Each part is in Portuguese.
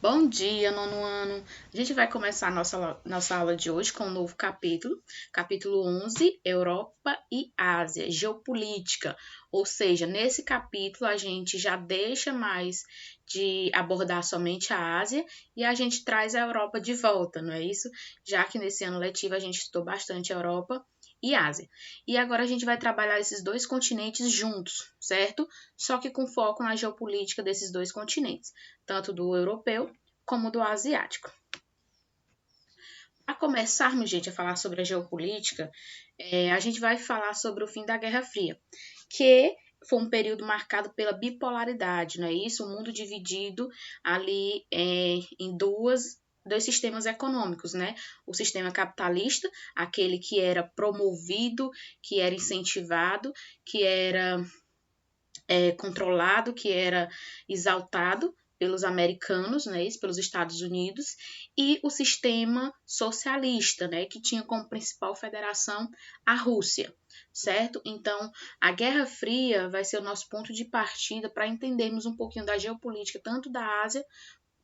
Bom dia, nono ano. A gente vai começar a nossa aula de hoje com um novo capítulo, capítulo 11, Europa e Ásia, Geopolítica. Ou seja, nesse capítulo a gente já deixa mais de abordar somente a Ásia e a gente traz a Europa de volta, não é isso? Já que nesse ano letivo a gente estudou bastante Europa e Ásia. E agora a gente vai trabalhar esses dois continentes juntos, certo? Só que com foco na geopolítica desses dois continentes, tanto do europeu como do asiático. Para começarmos, gente, a falar sobre a geopolítica, a gente vai falar sobre o fim da Guerra Fria, que foi um período marcado pela bipolaridade, não é isso? O mundo dividido ali em dois sistemas econômicos, né? O sistema capitalista, aquele que era promovido, que era incentivado, que era controlado, que era exaltado pelos americanos, né, pelos Estados Unidos, e o sistema socialista, né, que tinha como principal federação a Rússia, certo? Então, a Guerra Fria vai ser o nosso ponto de partida para entendermos um pouquinho da geopolítica, tanto da Ásia,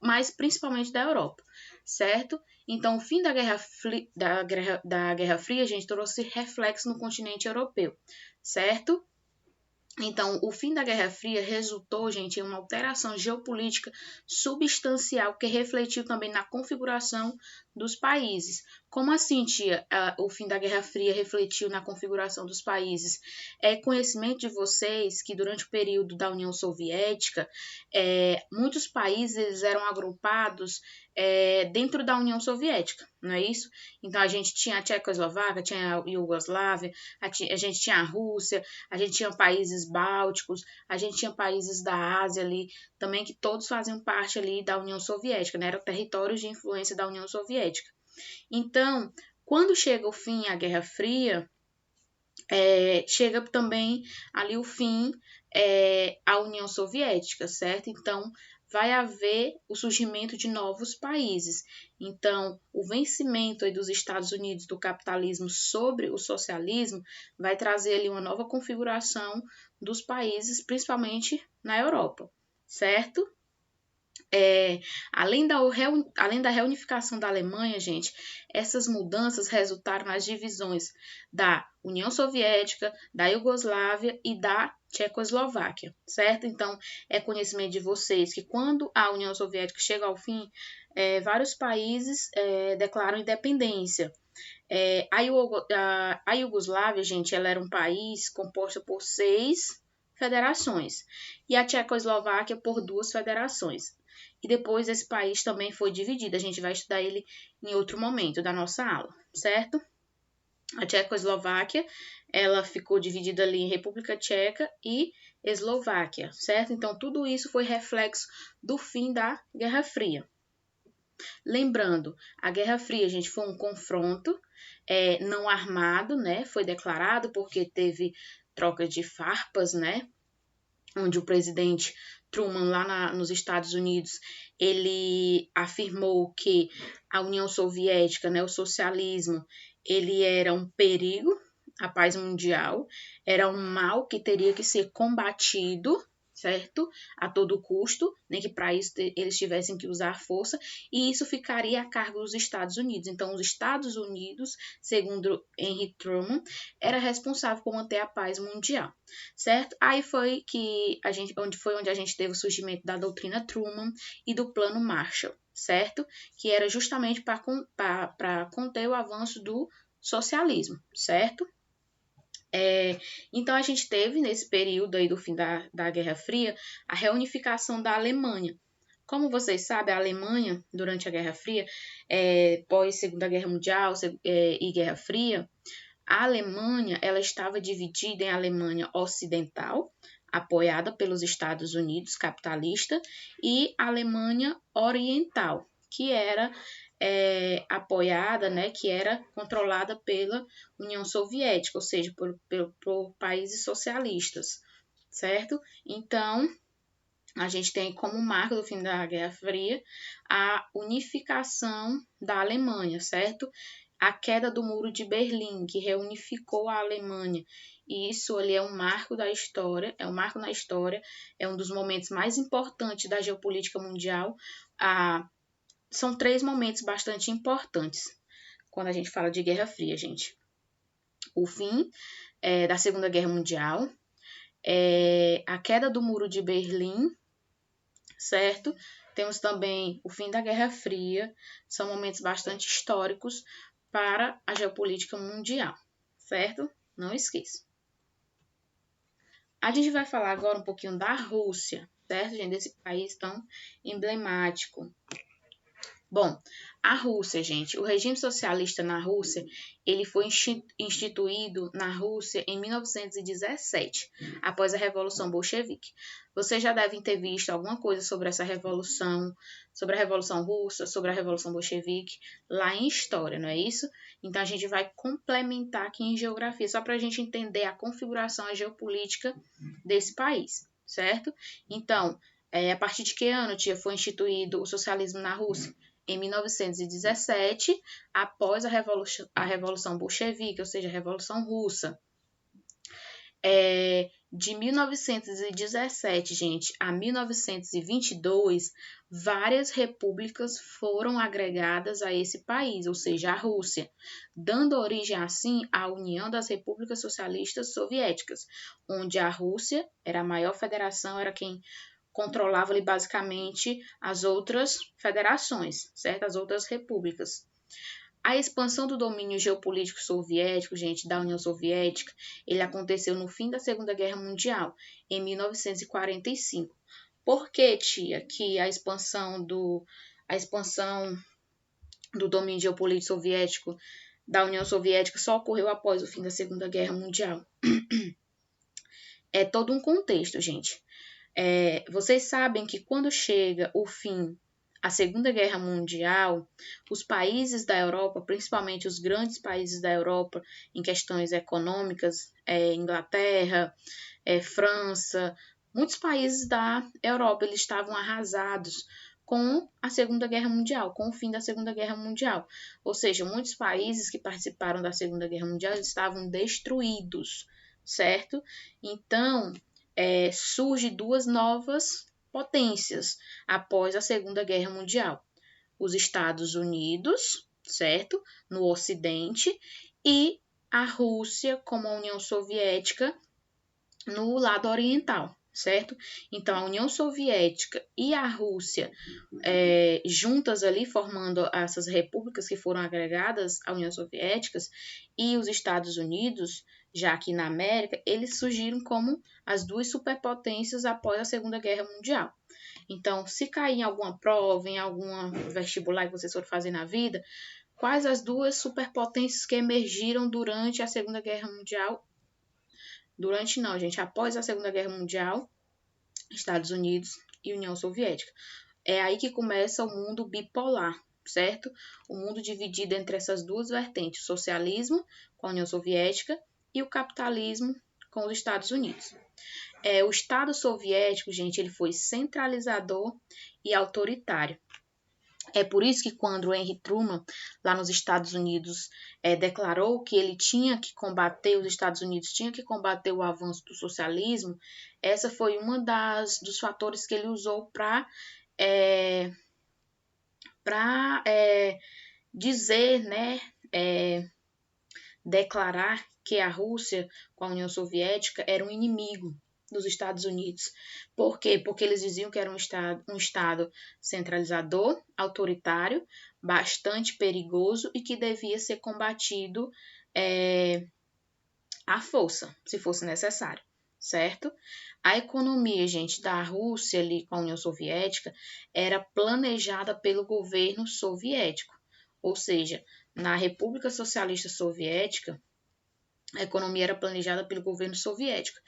mas principalmente da Europa, certo? Então, o fim da Guerra Fria, gente, trouxe reflexo no continente europeu, certo? Então, o fim da Guerra Fria resultou, gente, em uma alteração geopolítica substancial que refletiu também na configuração dos países. Como assim, tia, o fim da Guerra Fria refletiu na configuração dos países? É conhecimento de vocês que durante o período da União Soviética, muitos países eram agrupados dentro da União Soviética, não é isso? Então, a gente tinha a Tchecoslováquia, tinha a Iugoslávia, a gente tinha a Rússia, a gente tinha países bálticos, a gente tinha países da Ásia ali, também que todos faziam parte ali da União Soviética, né? Eram territórios de influência da União Soviética. Então, quando chega o fim, a Guerra Fria, chega também ali o fim à União Soviética, certo? Então, vai haver o surgimento de novos países. Então, o vencimento aí dos Estados Unidos do capitalismo sobre o socialismo vai trazer ali uma nova configuração dos países, principalmente na Europa, certo? Além da reunificação da Alemanha, gente, essas mudanças resultaram nas divisões da União Soviética, da Iugoslávia e da Tchecoslováquia, certo? Então, é conhecimento de vocês que quando a União Soviética chega ao fim, vários países declaram independência. A Iugoslávia, gente, ela era um país composto por 6 federações e a Tchecoslováquia por 2 federações. E depois esse país também foi dividido. A gente vai estudar ele em outro momento da nossa aula, certo? A Tchecoslováquia, ela ficou dividida ali em República Tcheca e Eslováquia, certo? Então, tudo isso foi reflexo do fim da Guerra Fria. Lembrando, a Guerra Fria, gente, foi um confronto não armado, né? Foi declarado porque teve troca de farpas, né? Onde o presidente Truman, lá nos Estados Unidos, ele afirmou que a União Soviética, né, o socialismo, ele era um perigo à paz mundial, era um mal que teria que ser combatido, certo? A todo custo, nem que para isso eles tivessem que usar força, e isso ficaria a cargo dos Estados Unidos. Então, os Estados Unidos, segundo Henry Truman, era responsável por manter a paz mundial, certo? Aí foi que onde a gente teve o surgimento da doutrina Truman e do Plano Marshall, certo? Que era justamente para conter o avanço do socialismo, certo? Então, a gente teve, nesse período aí do fim da Guerra Fria, a reunificação da Alemanha. Como vocês sabem, a Alemanha, durante a Guerra Fria, pós Segunda Guerra Mundial e Guerra Fria, a Alemanha ela estava dividida em Alemanha Ocidental, apoiada pelos Estados Unidos capitalista, e Alemanha Oriental, que era apoiada, né, que era controlada pela União Soviética, ou seja, por países socialistas, certo? Então, a gente tem como marco do fim da Guerra Fria a unificação da Alemanha, certo? a queda do Muro de Berlim, que reunificou a Alemanha. E isso ali é um marco da história, é um marco na história, é um dos momentos mais importantes da geopolítica mundial. São 3 momentos bastante importantes quando a gente fala de Guerra Fria, gente. O fim da Segunda Guerra Mundial, a queda do Muro de Berlim, certo? Temos também o fim da Guerra Fria, são momentos bastante históricos para a geopolítica mundial, certo? Não esqueça. A gente vai falar agora um pouquinho da Rússia, certo, gente? Desse país tão emblemático. Bom, a Rússia, gente, o regime socialista na Rússia, ele foi instituído na Rússia em 1917, após a Revolução Bolchevique. Vocês já devem ter visto alguma coisa sobre essa revolução, sobre a Revolução Russa, sobre a Revolução Bolchevique, lá em história, não é isso? Então, a gente vai complementar aqui em geografia, só para a gente entender a configuração, a geopolítica desse país, certo? Então, a partir de que ano, tia, foi instituído o socialismo na Rússia? Em 1917, após a Revolução Bolchevique, ou seja, a Revolução Russa. De 1917, gente, a 1922, várias repúblicas foram agregadas a esse país, ou seja, a Rússia, dando origem, assim, à União das Repúblicas Socialistas Soviéticas, onde a Rússia era a maior federação, era quem controlava ali basicamente as outras federações, certo? As outras repúblicas. A expansão do domínio geopolítico soviético, gente, da União Soviética, ele aconteceu no fim da Segunda Guerra Mundial, em 1945. Por que, tia, que a expansão do domínio geopolítico soviético da União Soviética só ocorreu após o fim da Segunda Guerra Mundial? É todo um contexto, gente. Vocês sabem que quando chega o fim, a Segunda Guerra Mundial, os países da Europa, principalmente os grandes países da Europa em questões econômicas, Inglaterra, França, muitos países da Europa, eles estavam arrasados com a Segunda Guerra Mundial, com o fim da Segunda Guerra Mundial. Ou seja, muitos países que participaram da Segunda Guerra Mundial estavam destruídos, certo? Então, surge 2 novas potências após a Segunda Guerra Mundial. Os Estados Unidos, certo? No Ocidente, e a Rússia como a União Soviética no lado oriental, certo? Então, a União Soviética e a Rússia juntas ali, formando essas repúblicas que foram agregadas à União Soviética, e os Estados Unidos, já aqui na América, eles surgiram como as 2 superpotências após a Segunda Guerra Mundial. Então, se cair em alguma prova, em algum vestibular que vocês forem fazer na vida, quais as 2 superpotências que emergiram durante a Segunda Guerra Mundial? Após a Segunda Guerra Mundial, Estados Unidos e União Soviética. É aí que começa o mundo bipolar, certo? O mundo dividido entre essas 2 vertentes, o socialismo com a União Soviética e o capitalismo com os Estados Unidos. O Estado soviético, gente, ele foi centralizador e autoritário. É por isso que quando o Henry Truman, lá nos Estados Unidos, declarou que ele tinha que combater, os Estados Unidos tinham que combater o avanço do socialismo, essa foi uma dos fatores que ele usou para dizer, né, declarar que a Rússia com a União Soviética era um inimigo dos Estados Unidos. Por quê? Porque eles diziam que era um estado centralizador, autoritário, bastante perigoso e que devia ser combatido à força, se fosse necessário, certo? A economia, gente, da Rússia ali com a União Soviética era planejada pelo governo soviético, ou seja, na República Socialista Soviética, a economia era planejada pelo governo soviético,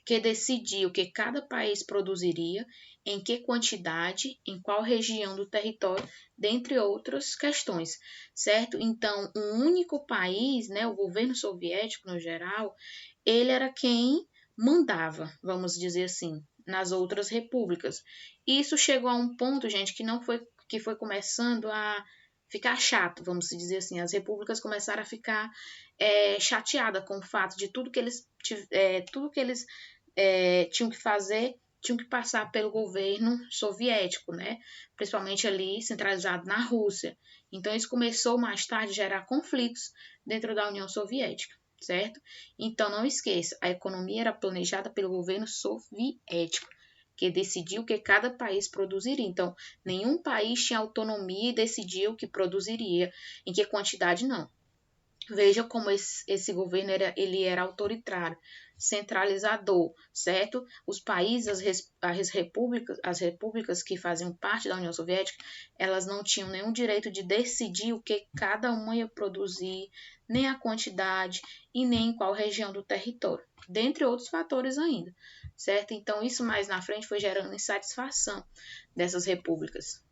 que decidia o que cada país produziria, em que quantidade, em qual região do território, dentre outras questões, certo? Então, um único país, né, o governo soviético no geral, ele era quem mandava, vamos dizer assim, nas outras repúblicas. E isso chegou a um ponto, gente, que foi começando a ficar chato, vamos dizer assim. As repúblicas começaram a ficar chateadas com o fato de tudo que eles tinham que fazer, tinham que passar pelo governo soviético, né? Principalmente ali centralizado na Rússia. Então isso começou mais tarde a gerar conflitos dentro da União Soviética, certo? Então não esqueça, a economia era planejada pelo governo soviético, que decidiu o que cada país produziria. Então, nenhum país tinha autonomia e decidia o que produziria, em que quantidade não. Veja como esse governo ele era autoritário, centralizador, certo? Os países, as repúblicas que faziam parte da União Soviética, elas não tinham nenhum direito de decidir o que cada uma ia produzir, nem a quantidade e nem em qual região do território, dentre outros fatores ainda, certo? Então, isso mais na frente foi gerando insatisfação dessas repúblicas.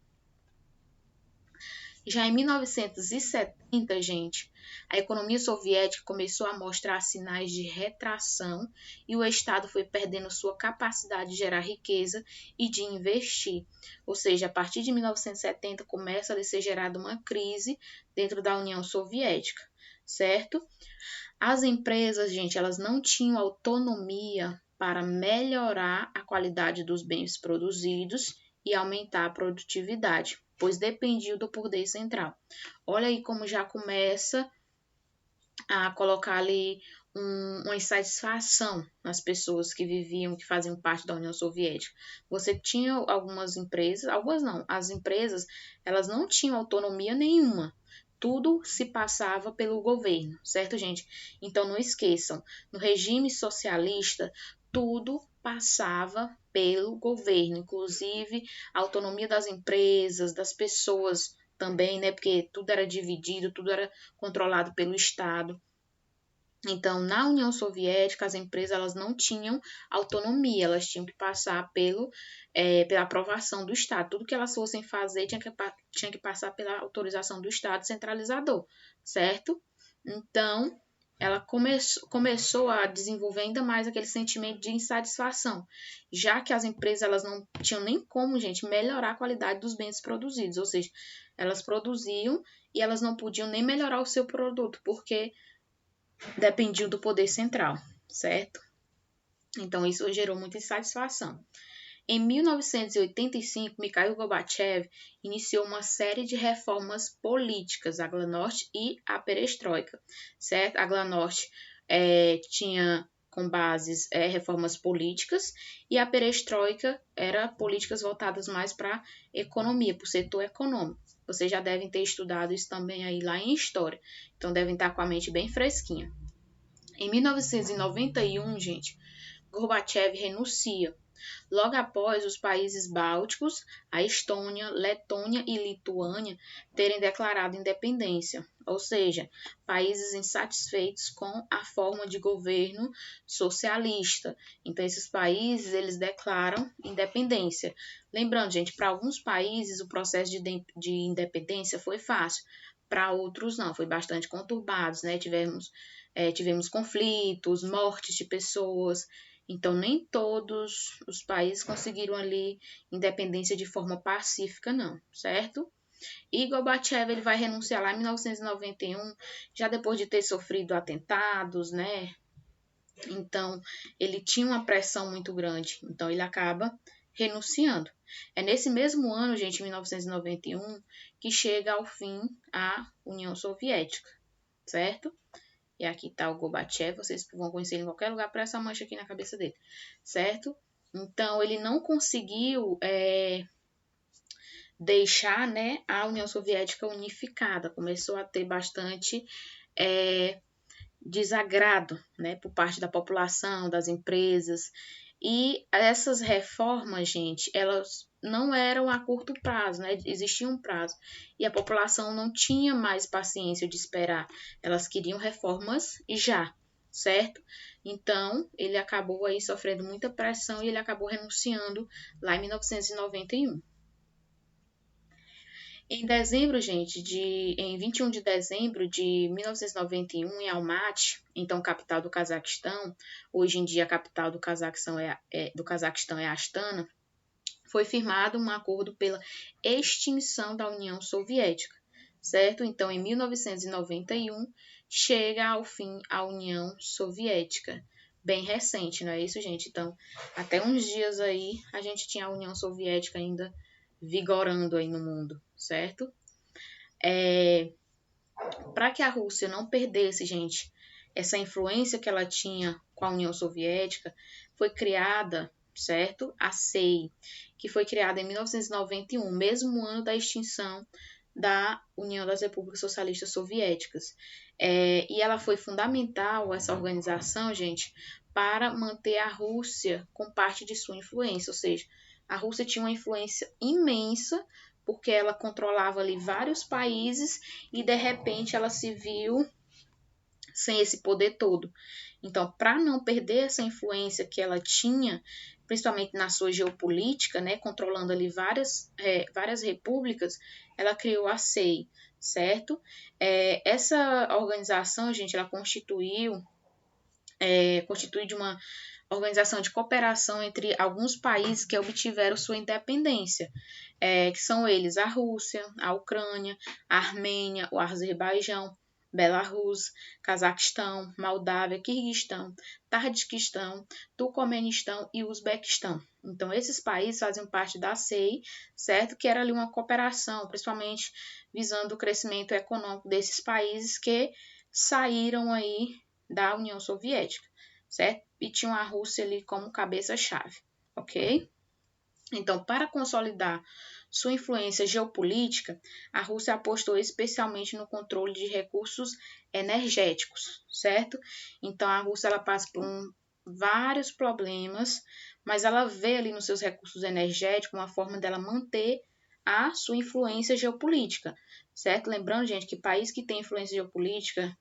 Já em 1970, gente, a economia soviética começou a mostrar sinais de retração e o Estado foi perdendo sua capacidade de gerar riqueza e de investir. Ou seja, a partir de 1970 começa a ser gerada uma crise dentro da União Soviética, certo? As empresas, gente, elas não tinham autonomia para melhorar a qualidade dos bens produzidos e aumentar a produtividade, pois dependiam do poder central. Olha aí como já começa a colocar ali uma insatisfação nas pessoas que viviam, que faziam parte da União Soviética. Você tinha algumas empresas, algumas não, as empresas, elas não tinham autonomia nenhuma. Tudo se passava pelo governo, certo, gente? Então não esqueçam, no regime socialista, tudo passava pelo governo, inclusive a autonomia das empresas, das pessoas também, né? Porque tudo era dividido, tudo era controlado pelo Estado. Então, na União Soviética, as empresas elas não tinham autonomia, elas tinham que passar pela aprovação do Estado. Tudo que elas fossem fazer tinha que passar pela autorização do Estado centralizador, certo? Então, ela começou a desenvolver ainda mais aquele sentimento de insatisfação, já que as empresas elas não tinham nem como, gente, melhorar a qualidade dos bens produzidos, ou seja, elas produziam e elas não podiam nem melhorar o seu produto, porque dependiam do poder central, certo? Então, isso gerou muita insatisfação. Em 1985, Mikhail Gorbachev iniciou uma série de reformas políticas, a Glasnost e a Perestroika, certo? A Glasnost tinha com bases reformas políticas e a Perestroika era políticas voltadas mais para a economia, para o setor econômico. Vocês já devem ter estudado isso também aí lá em História, então devem estar com a mente bem fresquinha. Em 1991, gente, Gorbachev renuncia. Logo após os países bálticos, a Estônia, Letônia e Lituânia terem declarado independência, ou seja, países insatisfeitos com a forma de governo socialista. Então, esses países eles declaram independência. Lembrando, gente, para alguns países o processo de independência foi fácil, para outros não, foi bastante conturbado, né? Tivemos conflitos, mortes de pessoas. Então, nem todos os países conseguiram ali independência de forma pacífica, não, certo? E Gorbachev ele vai renunciar lá em 1991, já depois de ter sofrido atentados, né? Então, ele tinha uma pressão muito grande, então ele acaba renunciando. É nesse mesmo ano, gente, 1991, que chega ao fim a União Soviética, certo? E aqui tá o Gorbachev, vocês vão conhecer ele em qualquer lugar por essa mancha aqui na cabeça dele, certo? Então, ele não conseguiu deixar, né, a União Soviética unificada. Começou a ter bastante desagrado, né, por parte da população, das empresas. E essas reformas, gente, elas não eram a curto prazo, né? Existia um prazo. E a população não tinha mais paciência de esperar. Elas queriam reformas já, certo? Então, ele acabou aí sofrendo muita pressão e ele acabou renunciando lá em 1991. Em dezembro, gente, em 21 de dezembro de 1991, em Almaty, então capital do Cazaquistão, hoje em dia a capital do Cazaquistão é Astana, foi firmado um acordo pela extinção da União Soviética, certo? Então, em 1991, chega ao fim a União Soviética. Bem recente, não é isso, gente? Então, até uns dias aí, a gente tinha a União Soviética ainda vigorando aí no mundo, certo? Para que a Rússia não perdesse, gente, essa influência que ela tinha com a União Soviética, foi criada, certo? A SEI, que foi criada em 1991, mesmo ano da extinção da União das Repúblicas Socialistas Soviéticas. E ela foi fundamental, essa organização, gente, para manter a Rússia com parte de sua influência, ou seja, a Rússia tinha uma influência imensa porque ela controlava ali vários países e de repente ela se viu sem esse poder todo. Então, para não perder essa influência que ela tinha, principalmente na sua geopolítica, né, controlando ali várias repúblicas, ela criou a SEI, certo? Essa organização, gente, ela constitui de uma organização de cooperação entre alguns países que obtiveram sua independência, que são eles a Rússia, a Ucrânia, a Armênia, o Azerbaijão, Belarus, Cazaquistão, Moldávia, Quirguistão, Tadjiquistão, Turcomenistão e Uzbequistão. Então, esses países fazem parte da SEI, certo? Que era ali uma cooperação, principalmente visando o crescimento econômico desses países que saíram aí da União Soviética, certo? E tinham a Rússia ali como cabeça-chave, ok? Então, para consolidar sua influência geopolítica, a Rússia apostou especialmente no controle de recursos energéticos, certo? Então, a Rússia ela passa por vários problemas, mas ela vê ali nos seus recursos energéticos uma forma dela manter a sua influência geopolítica, certo? Lembrando, gente, que país que tem influência geopolítica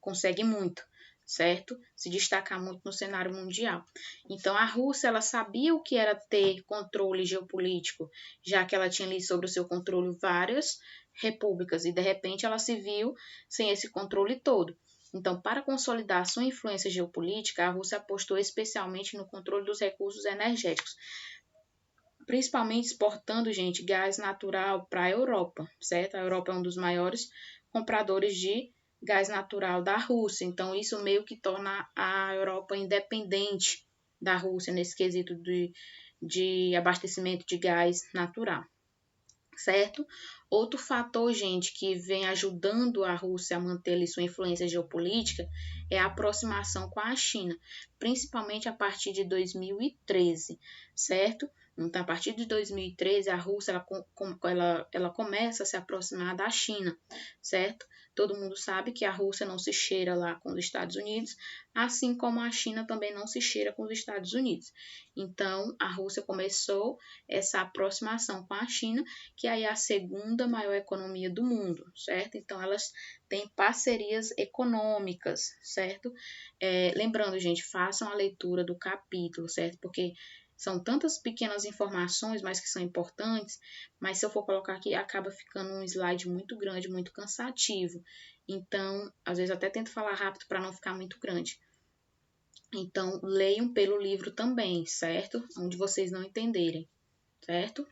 consegue muito, certo? Se destacar muito no cenário mundial. Então, a Rússia, ela sabia o que era ter controle geopolítico, já que ela tinha ali sobre o seu controle várias repúblicas, e de repente ela se viu sem esse controle todo. Então, para consolidar sua influência geopolítica, a Rússia apostou especialmente no controle dos recursos energéticos, principalmente exportando, gente, gás natural para a Europa, certo? A Europa é um dos maiores compradores de gás natural da Rússia, então isso meio que torna a Europa independente da Rússia nesse quesito de abastecimento de gás natural, certo? Outro fator, gente, que vem ajudando a Rússia a manter ali sua influência geopolítica é a aproximação com a China, principalmente a partir de 2013, certo? Então, a partir de 2013, a Rússia ela começa a se aproximar da China, certo? Todo mundo sabe que a Rússia não se cheira lá com os Estados Unidos, assim como a China também não se cheira com os Estados Unidos. Então, a Rússia começou essa aproximação com a China, que aí é a segunda maior economia do mundo, certo? Então, elas têm parcerias econômicas, certo? Lembrando, gente, façam a leitura do capítulo, certo? Porque são tantas pequenas informações, mas que são importantes, mas se eu for colocar aqui, acaba ficando um slide muito grande, muito cansativo. Então, às vezes até tento falar rápido para não ficar muito grande. Então, leiam pelo livro também, certo? Onde vocês não entenderem, certo?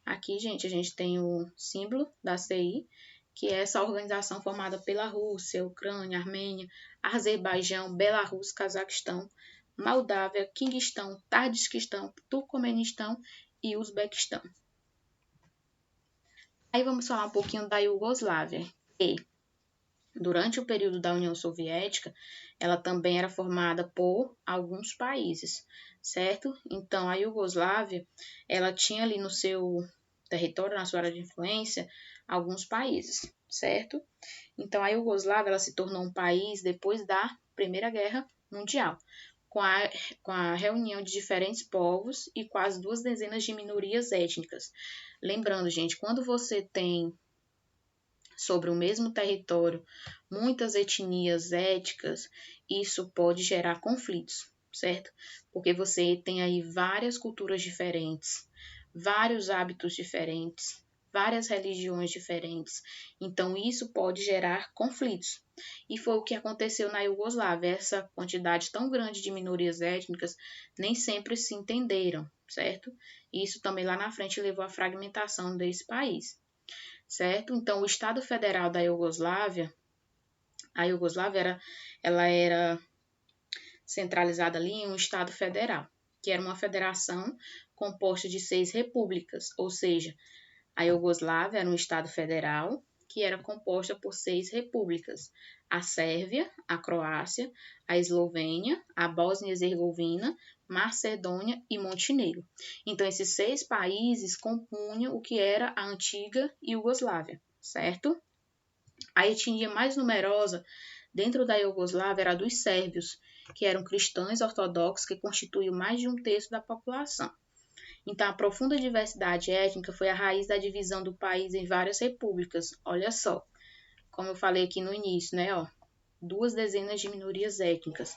Aqui, gente, a gente tem o símbolo da CI, que é essa organização formada pela Rússia, Ucrânia, Armênia, Azerbaijão, Belarus, Cazaquistão, Moldávia, Quirguistão, Tadjiquistão, Turcomenistão e Uzbequistão. Aí vamos falar um pouquinho da Iugoslávia, que durante o período da União Soviética, ela também era formada por alguns países, certo? Então, a Iugoslávia, ela tinha ali no seu território, na sua área de influência, alguns países, certo? Então, a Iugoslávia, ela se tornou um país depois da Primeira Guerra Mundial, com a reunião de diferentes povos e quase 2 dezenas de minorias étnicas. Lembrando, gente, quando você tem sobre o mesmo território muitas etnias étnicas, isso pode gerar conflitos, certo? Porque você tem aí várias culturas diferentes, vários hábitos diferentes, várias religiões diferentes. Então, isso pode gerar conflitos. E foi o que aconteceu na Iugoslávia. Essa quantidade tão grande de minorias étnicas nem sempre se entenderam, certo? Isso também lá na frente levou à fragmentação desse país. certo? Então, o Estado Federal da Iugoslávia, a Iugoslávia era centralizada ali em um Estado federal, que era uma federação composta de 6 repúblicas, ou seja, a Iugoslávia era um Estado federal que era composta por 6 repúblicas: a Sérvia, a Croácia, a Eslovênia, a Bósnia e Herzegovina, Macedônia e Montenegro. Então, esses 6 países compunham o que era a antiga Iugoslávia, certo? A etnia mais numerosa dentro da Iugoslávia era a dos sérvios, que eram cristãos ortodoxos que constituíam mais de um terço da população. Então, a profunda diversidade étnica foi a raiz da divisão do país em várias repúblicas. Olha só, como eu falei aqui no início, né? 2 dezenas de minorias étnicas.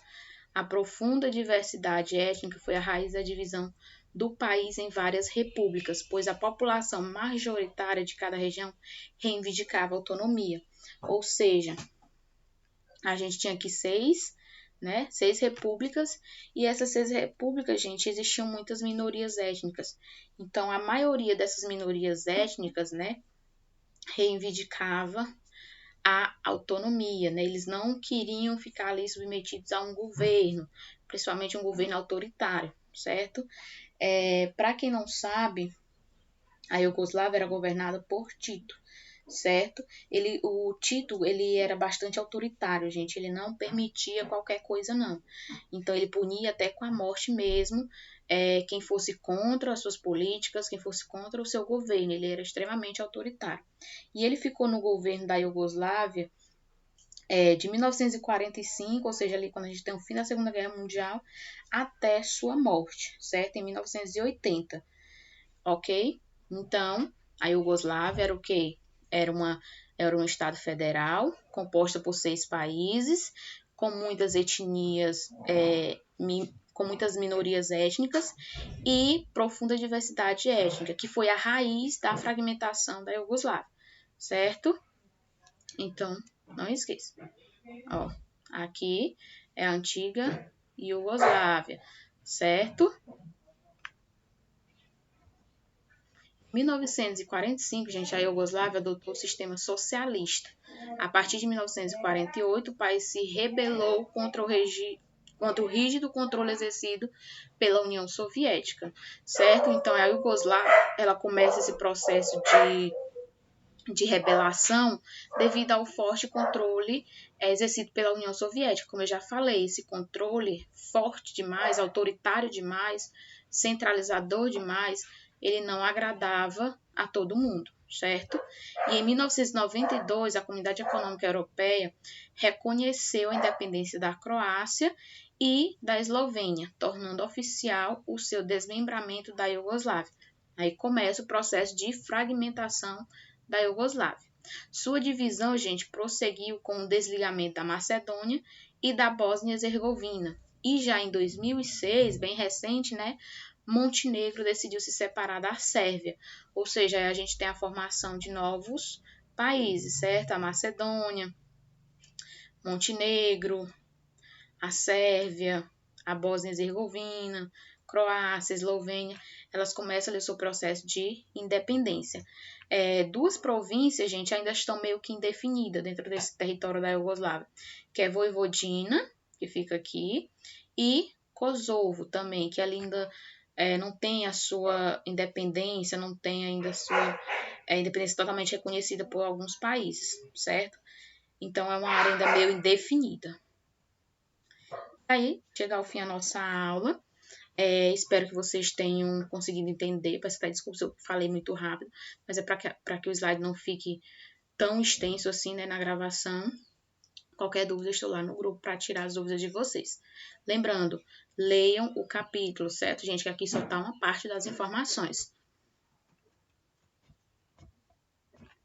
A profunda diversidade étnica foi a raiz da divisão do país em várias repúblicas, pois a população majoritária de cada região reivindicava autonomia. Ou seja, a gente tinha aqui 6 repúblicas, e essas 6 repúblicas, gente, existiam muitas minorias étnicas. Então, a maioria dessas minorias étnicas, reivindicava a autonomia, Eles não queriam ficar ali submetidos a um governo, principalmente um governo autoritário, certo? Para quem não sabe, a Iugoslávia era governada por Tito, certo? O Tito, ele era bastante autoritário, gente. Ele não permitia qualquer coisa, não. Então, ele punia até com a morte mesmo quem fosse contra as suas políticas, quem fosse contra o seu governo. Ele era extremamente autoritário. E ele ficou no governo da Iugoslávia de 1945, ou seja, ali quando a gente tem o fim da Segunda Guerra Mundial, até sua morte, certo? Em 1980, ok? Então, a Iugoslávia era o quê? Era um estado federal, composto por 6 países, com muitas etnias, com muitas minorias étnicas e profunda diversidade étnica, que foi a raiz da fragmentação da Iugoslávia, certo? Então, não esqueça. Aqui é a antiga Iugoslávia, certo? Em 1945, gente, a Iugoslávia adotou o sistema socialista. A partir de 1948, o país se rebelou contra o rígido controle exercido pela União Soviética, certo? Então, a Iugoslávia, ela começa esse processo de rebelação devido ao forte controle exercido pela União Soviética. Como eu já falei, esse controle forte demais, autoritário demais, centralizador demais, ele não agradava a todo mundo, certo? E em 1992, a Comunidade Econômica Europeia reconheceu a independência da Croácia e da Eslovênia, tornando oficial o seu desmembramento da Iugoslávia. Aí começa o processo de fragmentação da Iugoslávia. Sua divisão, gente, prosseguiu com o desligamento da Macedônia e da Bósnia e Herzegovina. E já em 2006, bem recente, Montenegro decidiu se separar da Sérvia. Ou seja, a gente tem a formação de novos países, certo? A Macedônia, Montenegro, a Sérvia, a Bósnia e Herzegovina, Croácia, Eslovênia, elas começam ali o seu processo de independência. 2 províncias, gente, ainda estão meio que indefinidas dentro desse território da Iugoslávia, que é Vojvodina, que fica aqui, e Kosovo também, que ainda não tem a sua independência, não tem ainda a sua independência totalmente reconhecida por alguns países, certo? Então, é uma área ainda meio indefinida. Aí, chega ao fim a nossa aula. Espero que vocês tenham conseguido entender. Peço até desculpa se eu falei muito rápido, mas é para que o slide não fique tão extenso assim, na gravação. Qualquer dúvida, estou lá no grupo para tirar as dúvidas de vocês. Lembrando, leiam o capítulo, certo, gente? Que aqui só está uma parte das informações.